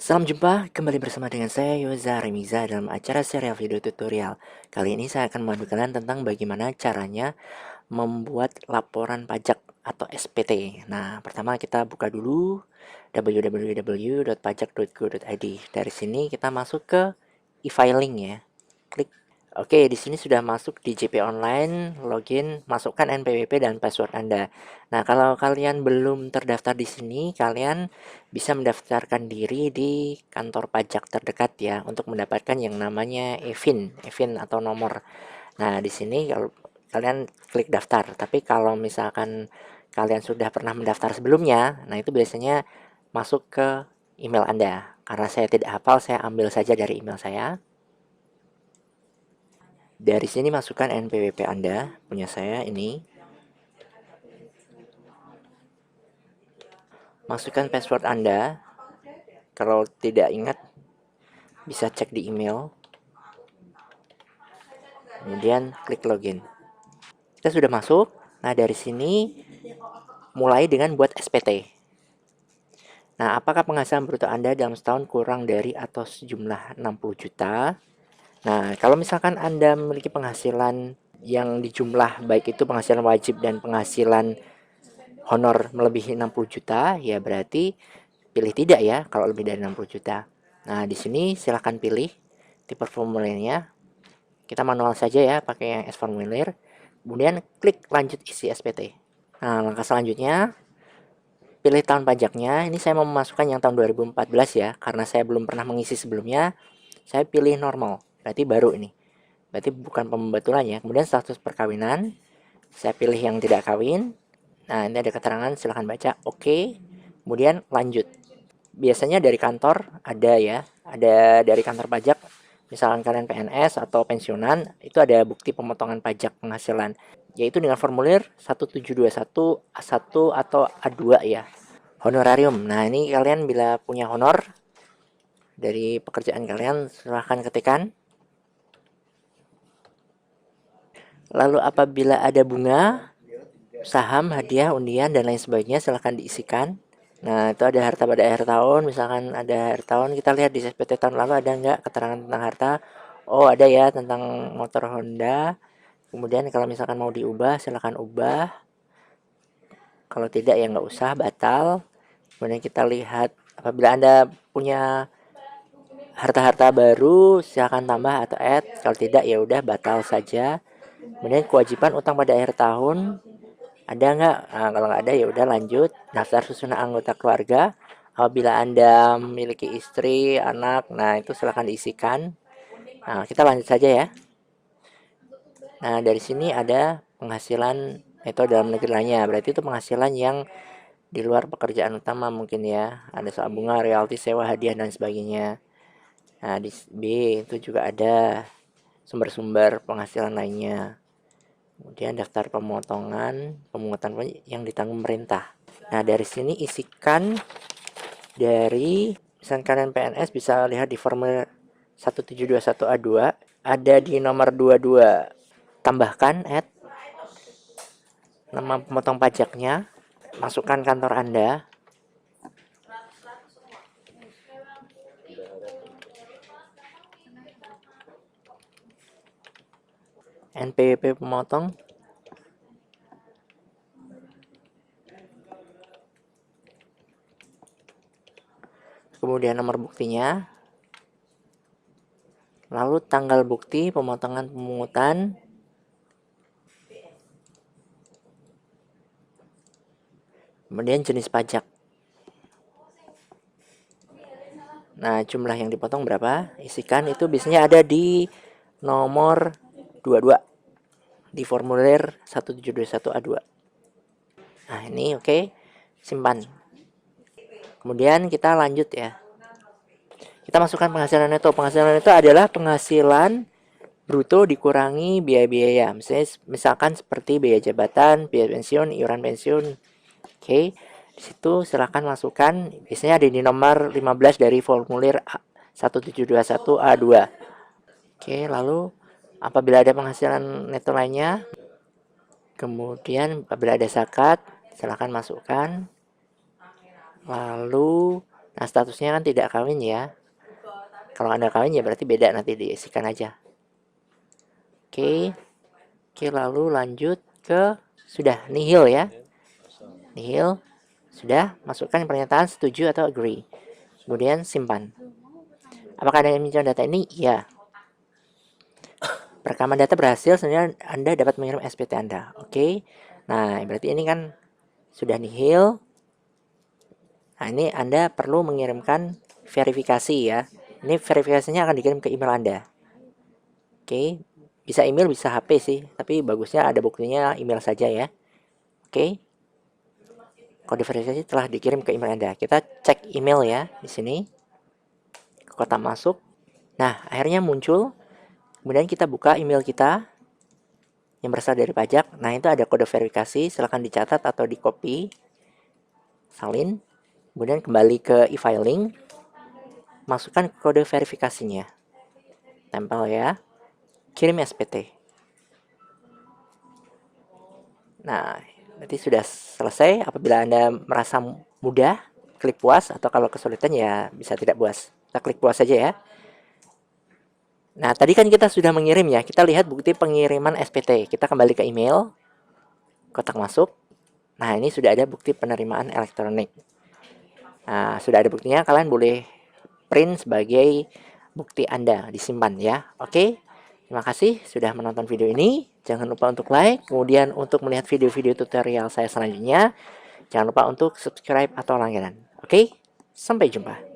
Salam jumpa kembali bersama dengan saya Yoza Remiza dalam acara serial video tutorial. Kali ini saya akan membantu kalian tentang bagaimana caranya membuat laporan pajak atau SPT. Nah, pertama kita buka dulu www.pajak.go.id. Dari sini kita masuk ke e-filing ya. Klik. Oke, di sini sudah masuk di JP Online, login, masukkan NPWP dan password Anda. Nah, kalau kalian belum terdaftar di sini, kalian bisa mendaftarkan diri di kantor pajak terdekat ya untuk mendapatkan yang namanya EVIN atau nomor. Nah, di sini kalau kalian klik daftar. Tapi kalau misalkan kalian sudah pernah mendaftar sebelumnya, nah itu biasanya masuk ke email Anda. Karena saya tidak hafal, saya ambil saja dari email saya. Dari sini masukkan NPWP Anda, punya saya ini. Masukkan password Anda. Kalau tidak ingat, bisa cek di email. Kemudian klik login. Kita sudah masuk. Nah, dari sini mulai dengan buat SPT. Nah, apakah penghasilan bruto Anda dalam setahun kurang dari atau sejumlah 60 juta? Nah, kalau misalkan Anda memiliki penghasilan yang dijumlah baik itu penghasilan wajib dan penghasilan honor melebihi 60 juta, ya berarti pilih tidak ya kalau lebih dari 60 juta. Nah, di sini silahkan pilih tipe formulirnya. Kita manual saja ya, pakai yang S formulir. Kemudian klik lanjut isi SPT. Nah, langkah selanjutnya pilih tahun pajaknya. Ini saya mau memasukkan yang tahun 2014 ya, karena saya belum pernah mengisi sebelumnya. Saya pilih normal, berarti baru ini. Berarti bukan pembetulan ya. Kemudian status perkawinan, saya pilih yang tidak kawin. Nah, ini ada keterangan, silahkan baca. Oke. Kemudian lanjut. Biasanya dari kantor ada ya, ada dari kantor pajak. Misalkan kalian PNS atau pensiunan, itu ada bukti pemotongan pajak penghasilan, yaitu dengan formulir 1721 A1 atau A2 ya. Honorarium. Nah, ini kalian bila punya honor dari pekerjaan kalian, silahkan ketikkan. Lalu apabila ada bunga, saham, hadiah, undian, dan lain sebagainya, silahkan diisikan. Nah, itu ada harta pada akhir tahun. Misalkan ada akhir tahun, kita lihat di SPT tahun lalu ada nggak keterangan tentang harta. Oh, ada ya, tentang motor Honda. Kemudian kalau misalkan mau diubah, silahkan ubah. Kalau tidak ya nggak usah, batal. Kemudian kita lihat apabila Anda punya harta-harta baru, silahkan tambah atau add. Kalau tidak ya udah batal saja. Kemudian kewajiban utang pada akhir tahun ada nggak? Nah, kalau nggak ada ya udah lanjut. Daftar susunan anggota keluarga. Apabila Anda memiliki istri, anak, nah itu silahkan diisikan. Nah, kita lanjut saja ya. Nah, dari sini ada penghasilan itu dalam negeri lainnya. Berarti itu penghasilan yang di luar pekerjaan utama mungkin ya. Ada soal bunga, royalti, sewa, hadiah, dan sebagainya. Nah, di B itu juga ada sumber-sumber penghasilan lainnya. Kemudian daftar pemotongan, pemungutan yang ditanggung pemerintah. Nah, dari sini isikan dari misalkan kalian PNS bisa lihat di formulir 1721A2, ada di nomor 22. Tambahkan add nama pemotong pajaknya, masukkan kantor Anda. NPWP pemotong. Kemudian nomor buktinya. Lalu tanggal bukti pemotongan pemungutan. Kemudian jenis pajak. Nah, jumlah yang dipotong berapa? Isikan itu biasanya ada di nomor 22 di formulir 1721A2. Nah, ini oke. Simpan. Kemudian kita lanjut ya. Kita masukkan penghasilan neto. Penghasilan neto adalah penghasilan bruto dikurangi biaya-biaya. Misalkan seperti biaya jabatan, biaya pensiun, iuran pensiun. Oke. Di situ silakan masukkan. Biasanya ada di nomor 15 dari formulir 1721A2. Oke, lalu apabila ada penghasilan neto lainnya, kemudian apabila ada zakat, silakan masukkan. Lalu Nah, statusnya kan tidak kawin ya. Kalau Anda kawin ya berarti beda, nanti diisikan aja. Oke. Oke, lalu lanjut ke sudah nihil ya. Nihil. Sudah, masukkan pernyataan setuju atau agree. Kemudian simpan. Apakah Anda ingin menyimpan data ini? Iya. Perekaman data berhasil, sebenarnya Anda dapat mengirim SPT Anda. Oke. Nah, berarti ini kan sudah nihil. Nah, ini Anda perlu mengirimkan verifikasi ya. Ini verifikasinya akan dikirim ke email Anda. Oke. Bisa email, bisa HP sih, tapi bagusnya ada buktinya email saja ya. Oke. Kode verifikasi telah dikirim ke email Anda. Kita cek email ya di sini. Ke kotak masuk. Nah, akhirnya muncul. Kemudian kita buka email kita yang berasal dari pajak. Nah, itu ada kode verifikasi, silahkan dicatat atau di copy, salin, kemudian kembali ke e-filing, masukkan kode verifikasinya, tempel ya, kirim SPT. Nah, nanti sudah selesai. Apabila Anda merasa mudah, klik puas, atau kalau kesulitan ya bisa tidak puas. Kita klik puas saja ya. Nah, tadi kan kita sudah mengirim ya. Kita lihat bukti pengiriman SPT. Kita kembali ke email, kotak masuk. Nah, ini sudah ada bukti penerimaan elektronik. Nah, sudah ada buktinya, kalian boleh print sebagai bukti Anda, disimpan ya. Oke, terima kasih sudah menonton video ini. Jangan lupa untuk like, kemudian untuk melihat video-video tutorial saya selanjutnya, jangan lupa untuk subscribe atau langganan. Oke, sampai jumpa.